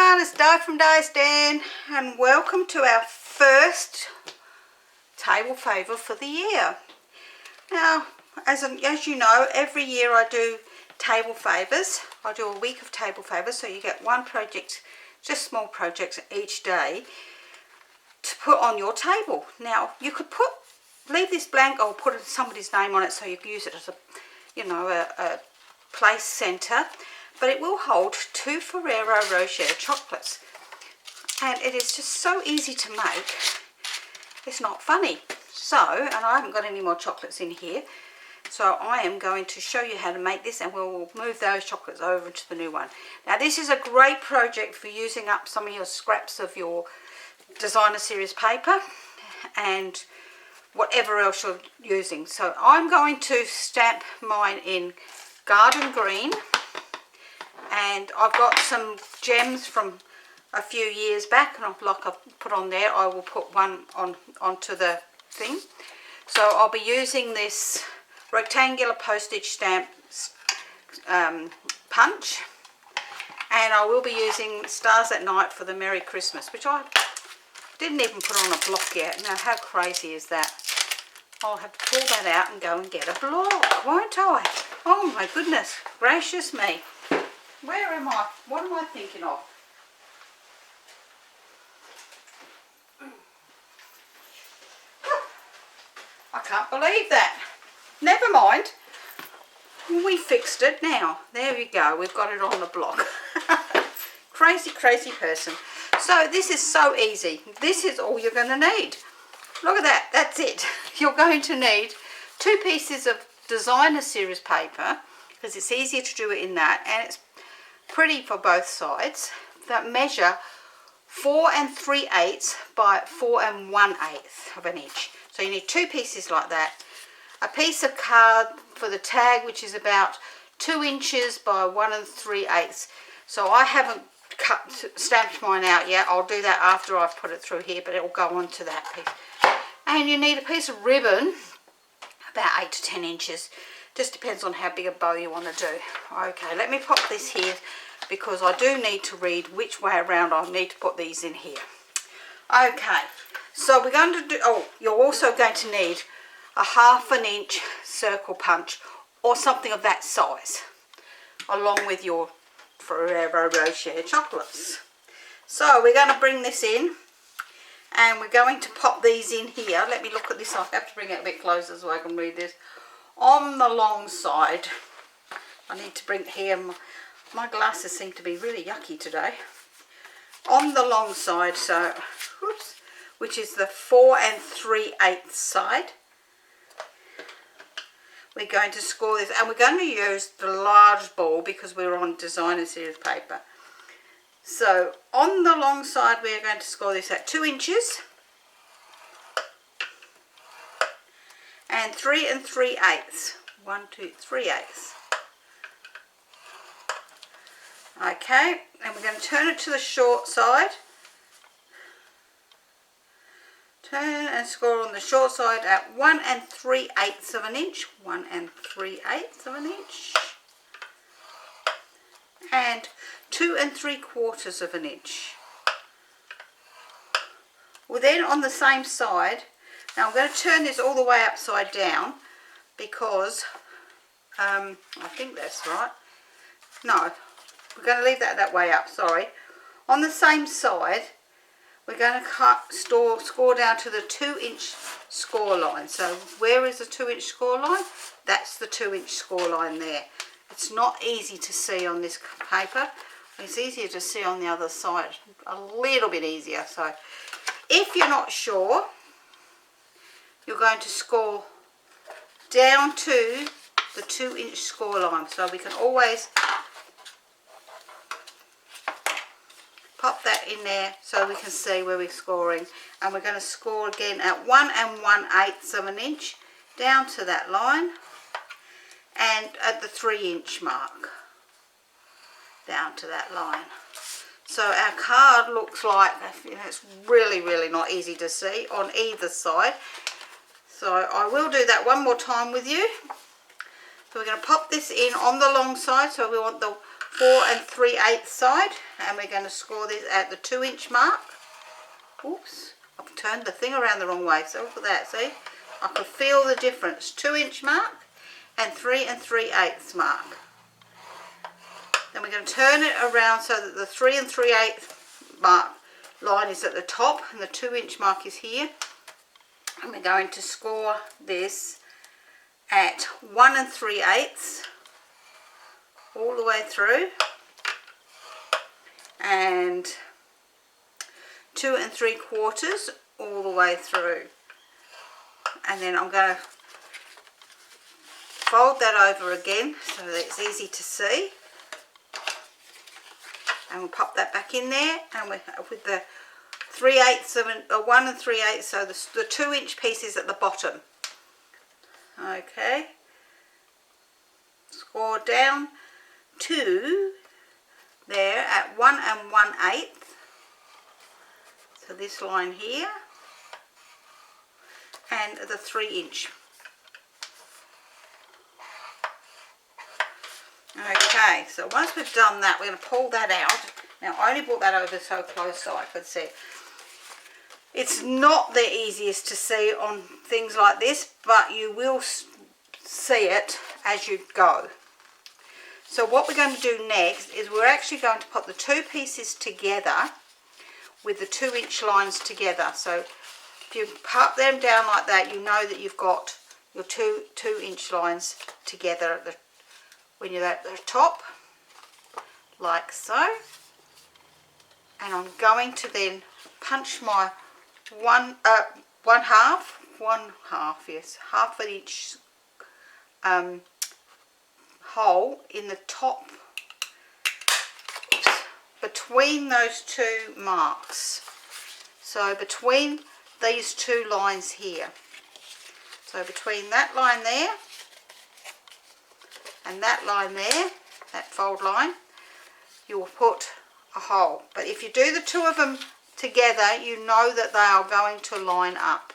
everyone, it's Di from Diane and welcome to our first table favour for the year. Now, as you know, every year I do table favours. I do a week of table favours, so you get one project, just small projects each day to put on your table. Now, you could leave this blank or put somebody's name on it so you can use it as a place centre. But it will hold 2 Ferrero Rocher chocolates, and it is just so easy to make. It's not funny. So, and I haven't got any more chocolates in here, so I am going to show you how to make this, and we'll move those chocolates over to the new one. Now, this is a great project for using up some of your scraps of your designer series paper and whatever else you're using. So I'm going to stamp mine in garden green. And I've got some gems from a few years back, and like I've put on there, I will put one onto the thing. So I'll be using this rectangular postage stamp punch, and I will be using Stars at Night for the Merry Christmas, which I didn't even put on a block yet. Now, how crazy is that? I'll have to pull that out and go and get a block, won't I? Oh my goodness gracious me. Where am I? What am I thinking of? I can't believe that. Never mind. We fixed it now. There you go. We've got it on the block. Crazy, crazy person. So this is so easy. This is all you're going to need. Look at that. That's it. You're going to need 2 pieces of designer series paper, because it's easier to do it in that, and it's pretty for both sides, that measure 4 3/8 by 4 1/8 of an inch. So you need 2 pieces like that. A piece of card for the tag, which is about 2 inches by 1 3/8. So I haven't stamped mine out yet. I'll do that after I've put it through here, but it will go onto that piece. And you need a piece of ribbon about 8 to 10 inches. Just depends on how big a bow you want to do. Okay, let me pop this here, because I do need to read which way around I need to put these in here. Okay, so we're going to do, you're also going to need a 1/2 inch circle punch or something of that size, along with your Ferrero Rocher chocolates. So we're going to bring this in, and we're going to pop these in here. Let me look at this. I have to bring it a bit closer so I can read this. On the long side, I need to bring it here. My glasses seem to be really yucky today. On the long side, so, whoops, which is the 4 3/8 side, we're going to score this, and we're going to use the large ball because we're on designer series paper. So on the long side, we're going to score this at 2 inches. And 3 3/8. 1 2 3/8. Okay, and we're going to turn it to the short side. Turn and score on the short side at 1 3/8 of an inch. 1 3/8 of an inch. And 2 3/4 of an inch. Well, then on the same side. Now I'm going to turn this all the way upside down, because I think that's right. No, we're going to leave that way up, sorry. On the same side, we're going to score down to the 2 inch score line. So where is the 2 inch score line? That's the 2 inch score line there. It's not easy to see on this paper. It's easier to see on the other side, a little bit easier. So if you're not sure, you're going to score down to the 2 inch score line. So we can always pop that in there so we can see where we're scoring. And we're going to score again at 1 1/8 of an inch down to that line, and at the 3 inch mark down to that line. So our card looks like, it's really, really not easy to see on either side. So I will do that one more time with you. So we're going to pop this in on the long side. So we want the 4 3/8 side, and we're going to score this at the 2-inch mark. Oops, I've turned the thing around the wrong way, so look at that, see? I can feel the difference. 2-inch mark and 3 3/8 mark. Then we're going to turn it around so that the 3 3/8 mark line is at the top and the 2-inch mark is here. And we're going to score this at 1 3/8 all the way through, and 2 3/4 all the way through. And then I'm going to fold that over again so that it's easy to see. And we'll pop that back in there, and with the 3/8 of a 1 3/8, so the 2-inch piece is at the bottom. Okay, score down to there at 1 1/8. So this line here, and the 3-inch. Okay, so once we've done that, we're going to pull that out. Now, I only brought that over so close so I could see. It's not the easiest to see on things like this, but you will see it as you go. So what we're going to do next is we're actually going to put the 2 pieces together with the 2-inch lines together. So if you pop them down like that, you know that you've got your 2-inch lines together at when you're at the top, like so. And I'm going to then punch my half an inch hole in the top between those 2 marks. So between these 2 lines here. So between that line there and that line there, that fold line, you will put a hole. But if you do the 2 of them together, you know that they are going to line up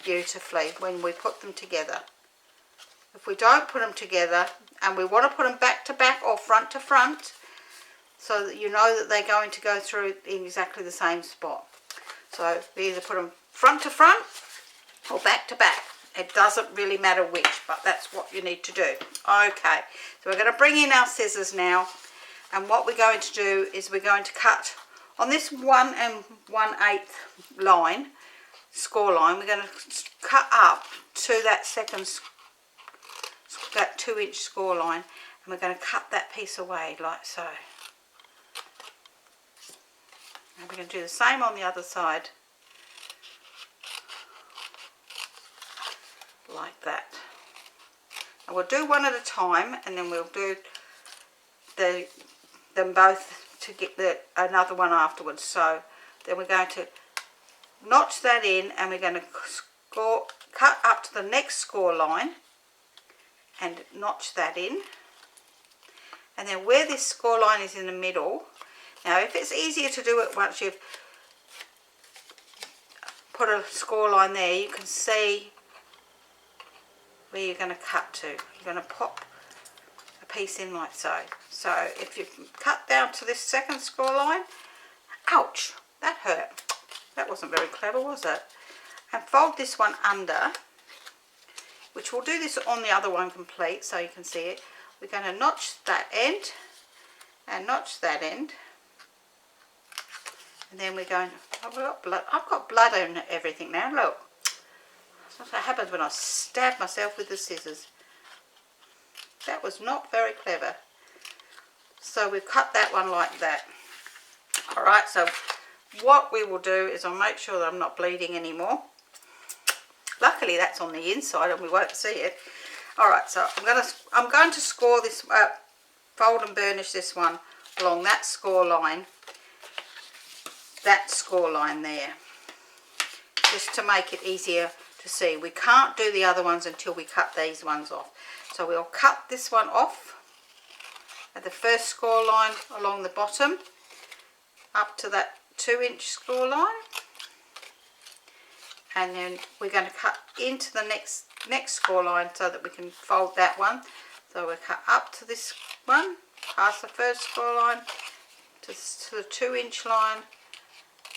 beautifully when we put them together. If we don't put them together, and we want to put them back to back or front to front, so that you know that they're going to go through in exactly the same spot. So we either put them front to front or back to back. It doesn't really matter which, but that's what you need to do. Okay, so we're going to bring in our scissors now, and what we're going to do is we're going to cut on this 1 1/8 line, score line. We're going to cut up to that that 2-inch score line, and we're going to cut that piece away like so. And we're going to do the same on the other side, like that. And we'll do one at a time, and then we'll do them both to get another one afterwards. So then we're going to notch that in, and we're going to cut up to the next score line and notch that in. And then where this score line is in the middle, now if it's easier to do it once you've put a score line there, you can see where you're going to cut to. You're going to pop a piece in like so. So if you cut down to this second score line, ouch, that hurt. That wasn't very clever, was it? And fold this one under, which we'll do this on the other one complete so you can see it. We're going to notch that end and notch that end. And then we're going to, I've got blood on everything now, look. That's what happens when I stab myself with the scissors. That was not very clever. So we've cut that one like that. Alright, so what we will do is I'll make sure that I'm not bleeding anymore. Luckily that's on the inside and we won't see it. Alright, so I'm going to score this, fold and burnish this one along that score line there, just to make it easier to see. We can't do the other ones until we cut these ones off. So we'll cut this one off at the first score line along the bottom up to that 2-inch score line, and then we're going to cut into the next score line so that we can fold that one. So we'll cut up to this one past the first score line to the 2-inch line,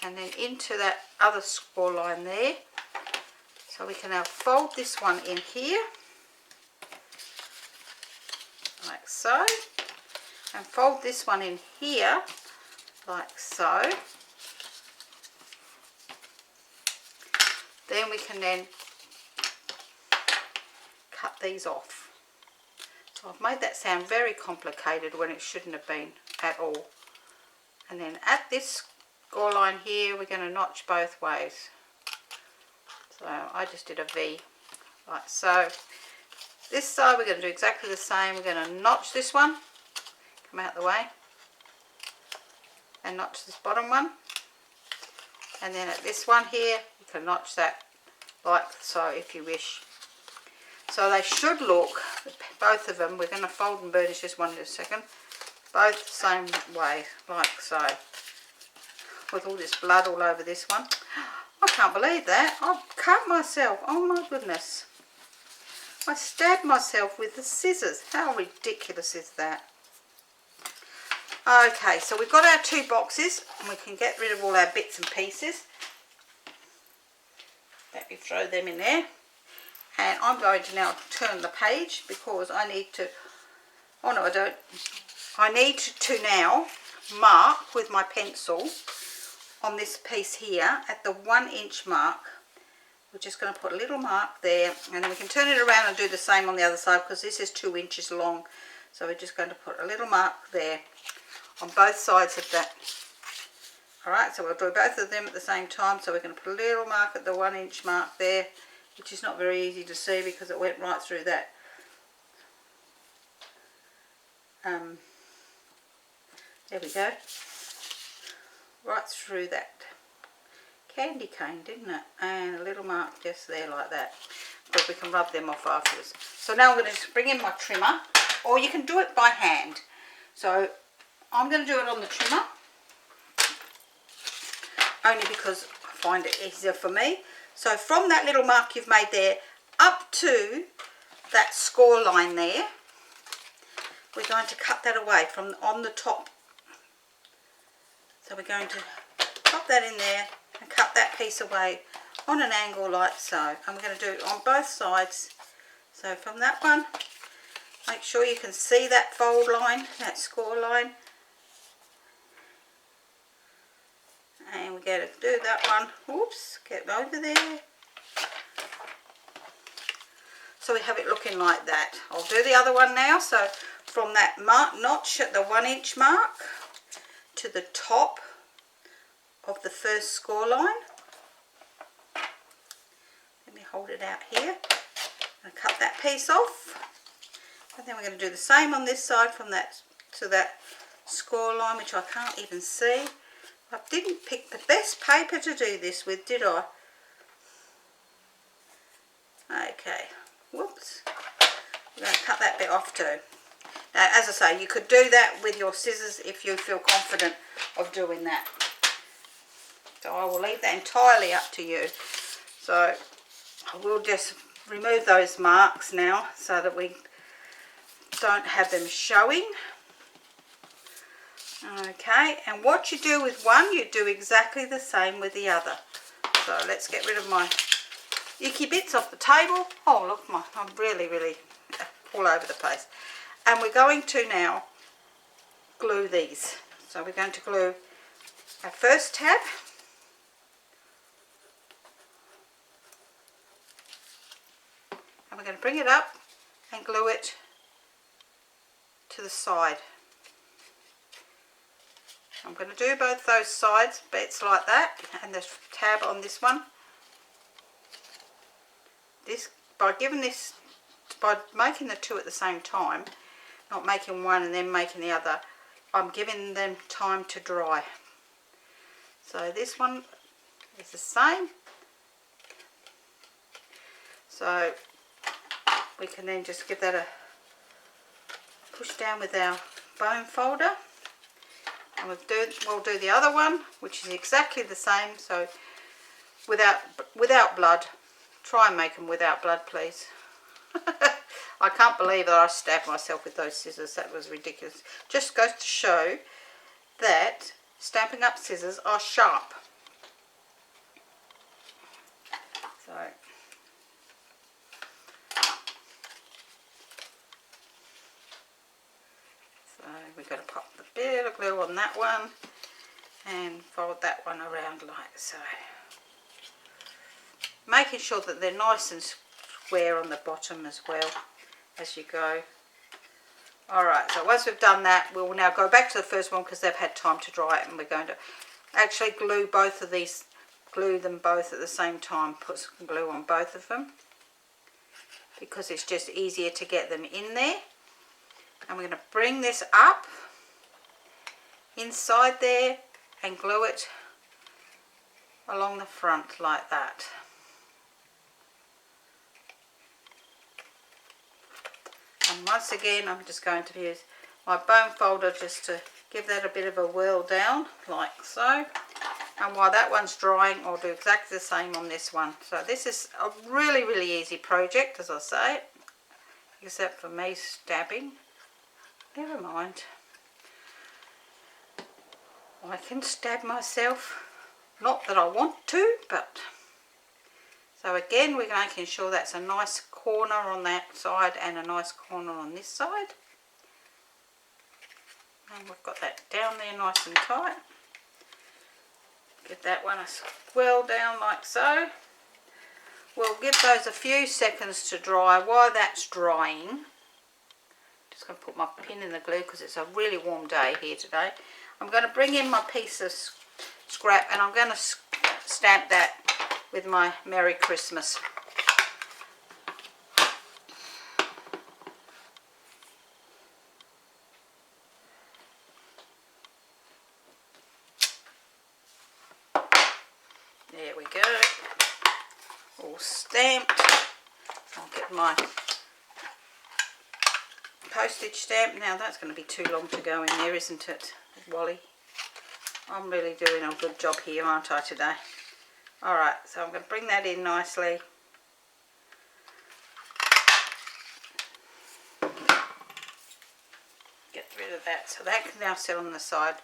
and then into that other score line there. So we can now fold this one in here, like so, and fold this one in here, like so. Then we can then cut these off. So I've made that sound very complicated when it shouldn't have been at all. And then at this score line here, we're going to notch both ways. So I just did a V, like so. This side we're going to do exactly the same. We're going to notch this one, come out the way, and notch this bottom one. And then at this one here, you can notch that like so if you wish. So they should look, both of them, we're going to fold and burnish this one in a second, both the same way, like so. With all this blood all over this one. I can't believe that. I've cut myself. Oh my goodness. I stabbed myself with the scissors. How ridiculous is that? Okay, so we've got our 2 boxes and we can get rid of all our bits and pieces. Let me throw them in there. And I'm going to now turn the page because I need to, oh no I don't, I need to now mark with my pencil on this piece here at the 1-inch mark. We're just going to put a little mark there, and then we can turn it around and do the same on the other side because this is 2 inches long. So we're just going to put a little mark there on both sides of that. Alright, so we'll do both of them at the same time. So we're going to put a little mark at the 1-inch mark there, which is not very easy to see because it went right through that. There we go. Right through that candy cane, didn't it? And a little mark just there like that, because we can rub them off afterwards. So now I'm going to just bring in my trimmer, or you can do it by hand. So I'm going to do it on the trimmer only because I find it easier for me. So from that little mark you've made there up to that score line there, we're going to cut that away from on the top. So we're going to pop that in there and cut that piece away on an angle like so. And we're going to do it on both sides. So from that one, make sure you can see that fold line, that score line. And we're going to do that one. Whoops, get over there. So we have it looking like that. I'll do the other one now. So from that mark notch at the 1-inch mark to the top of the first score line. Let me hold it out here and cut that piece off. And then we're going to do the same on this side from that to that score line, which I can't even see. I didn't pick the best paper to do this with, did I? Okay, whoops. We're going to cut that bit off too. Now, as I say, you could do that with your scissors if you feel confident of doing that. So I will leave that entirely up to you. So I will just remove those marks now so that we don't have them showing. Okay, and what you do with one, you do exactly the same with the other. So let's get rid of my icky bits off the table. Oh look, I'm really all over the place. And we're going to now glue these. So we're going to glue our first tab. And we're going to bring it up and glue it to the side. I'm going to do both those sides bits like that, and the tab on this one. This by making the two at the same time, not making one and then making the other, I'm giving them time to dry. So this one is the same. So we can then just give that a push down with our bone folder. And we'll do the other one, which is exactly the same. So without blood. Try and make them without blood, please. I can't believe that I stabbed myself with those scissors. That was ridiculous. Just goes to show that Stampin' Up! Scissors are sharp. So we've got to pop the bit of glue on that one and fold that one around like so. Making sure that they're nice and square on the bottom as well as you go. Alright, so once we've done that, we'll now go back to the first one because they've had time to dry it, and we're going to actually glue both of these, glue them both at the same time, put some glue on both of them because it's just easier to get them in there. And we're going to bring this up inside there and glue it along the front like that. And once again, I'm just going to use my bone folder just to give that a bit of a whirl down, like so. And while that one's drying, I'll do exactly the same on this one. So this is a really, really easy project, as I say, except for me stabbing. Never mind. I can stab myself. Not that I want to, but... So again, we're making sure that's a nice corner on that side and a nice corner on this side. And we've got that down there nice and tight. Get that one a swirl down like so. We'll give those a few seconds to dry. While that's drying, just going to put my pin in the glue because it's a really warm day here today. I'm going to bring in my piece of scrap and I'm going to stamp that with my Merry Christmas. There we go. All stamped. I'll get my postage stamp. Now that's going to be too long to go in there, isn't it, Wally? I'm really doing a good job here, aren't I, today? Alright, so I'm going to bring that in nicely. Get rid of that. So that can now sit on the side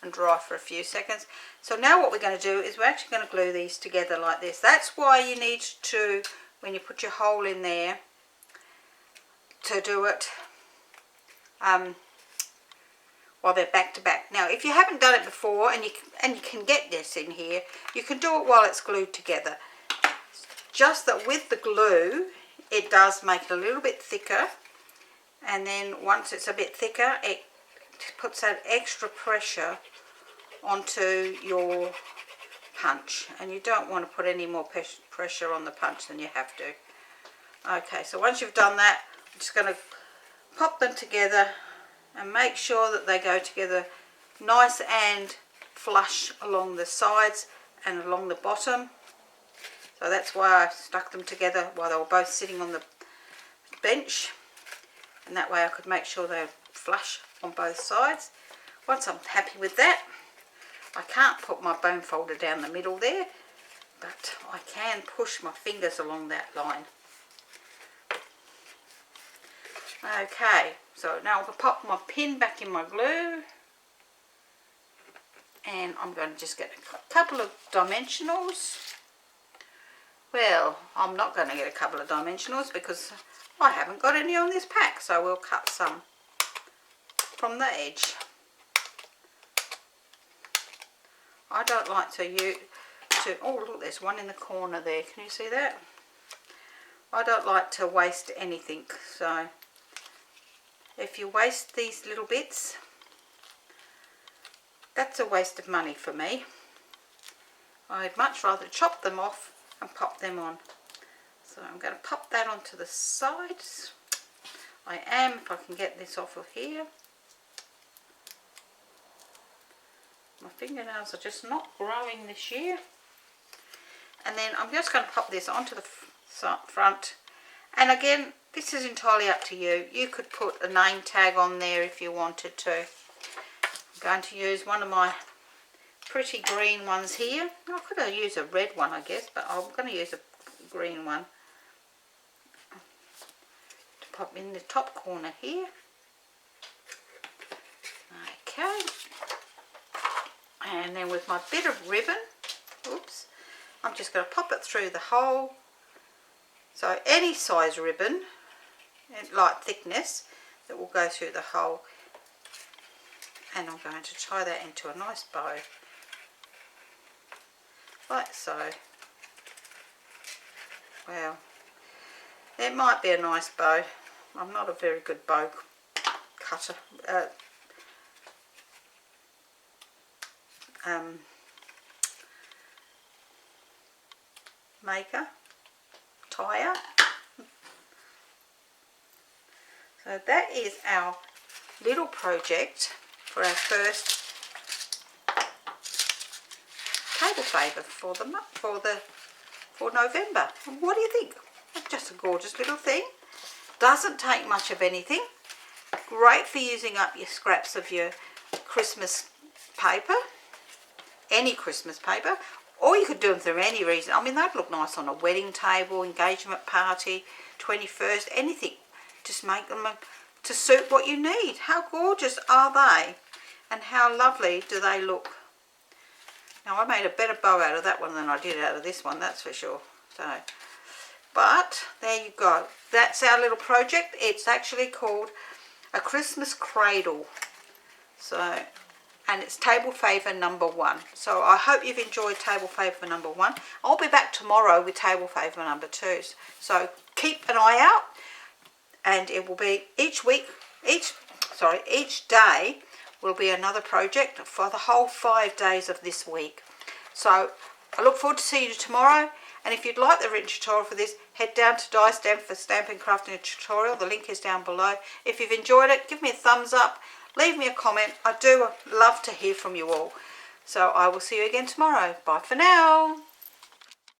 and dry for a few seconds. So now what we're going to do is we're actually going to glue these together like this. That's why you need to, when you put your hole in there, to do it while they're back to back. Now if you haven't done it before and you can get this in here, you can do it while it's glued together. Just that with the glue it does make it a little bit thicker, and then once it's a bit thicker it puts that extra pressure onto your punch, and you don't want to put any more pressure on the punch than you have to. Okay, so once you've done that, I'm just going to pop them together and make sure that they go together nice and flush along the sides and along the bottom. So that's why I stuck them together while they were both sitting on the bench, and that way I could make sure they're flush on both sides. Once I'm happy with that, I can't put my bone folder down the middle there, but I can push my fingers along that line. Okay, so now I'll pop my pin back in my glue, and I'm going to just get a couple of dimensionals. Well, I'm not going to get a couple of dimensionals because I haven't got any on this pack, so we'll cut some from the edge. I don't like oh look, there's one in the corner there, can you see that? I don't like to waste anything, so if you waste these little bits, that's a waste of money for me. I'd much rather chop them off and pop them on. So I'm going to pop that onto the sides. I am, if I can get this off of here. My fingernails are just not growing this year. And then I'm just going to pop this onto the front. And again, this is entirely up to you. You could put a name tag on there if you wanted to. I'm going to use one of my pretty green ones here. I could have used a red one, I guess, but I'm going to use a green one to pop in the top corner here. Okay, and then with my bit of ribbon, oops, I'm just going to pop it through the hole. So any size ribbon, light thickness, that will go through the hole, and I'm going to tie that into a nice bow, like so. Well, it might be a nice bow. I'm not a very good bow cutter, maker, tire. So that is our little project for our first table favour for November. And what do you think? It's just a gorgeous little thing. Doesn't take much of anything. Great for using up your scraps of your Christmas paper, any Christmas paper, or you could do them through any reason. I mean, they'd look nice on a wedding table, engagement party, 21st, anything. Just make them to suit what you need. How gorgeous are they? And how lovely do they look? Now, I made a better bow out of that one than I did out of this one, that's for sure. So, but there you go. That's our little project. It's actually called a Christmas Cradle. So, and it's table favour number 1. So I hope you've enjoyed table favour number 1. I'll be back tomorrow with table favour number 2. So keep an eye out, and it will be each day will be another project for the whole 5 days of this week. So I look forward to seeing you tomorrow. And if you'd like the written tutorial for this, head down to Die Stamp for Stampin' Crafting tutorial. The link is down below. If you've enjoyed it, give me a thumbs up. Leave me a comment. I do love to hear from you all. So I will see you again tomorrow. Bye for now.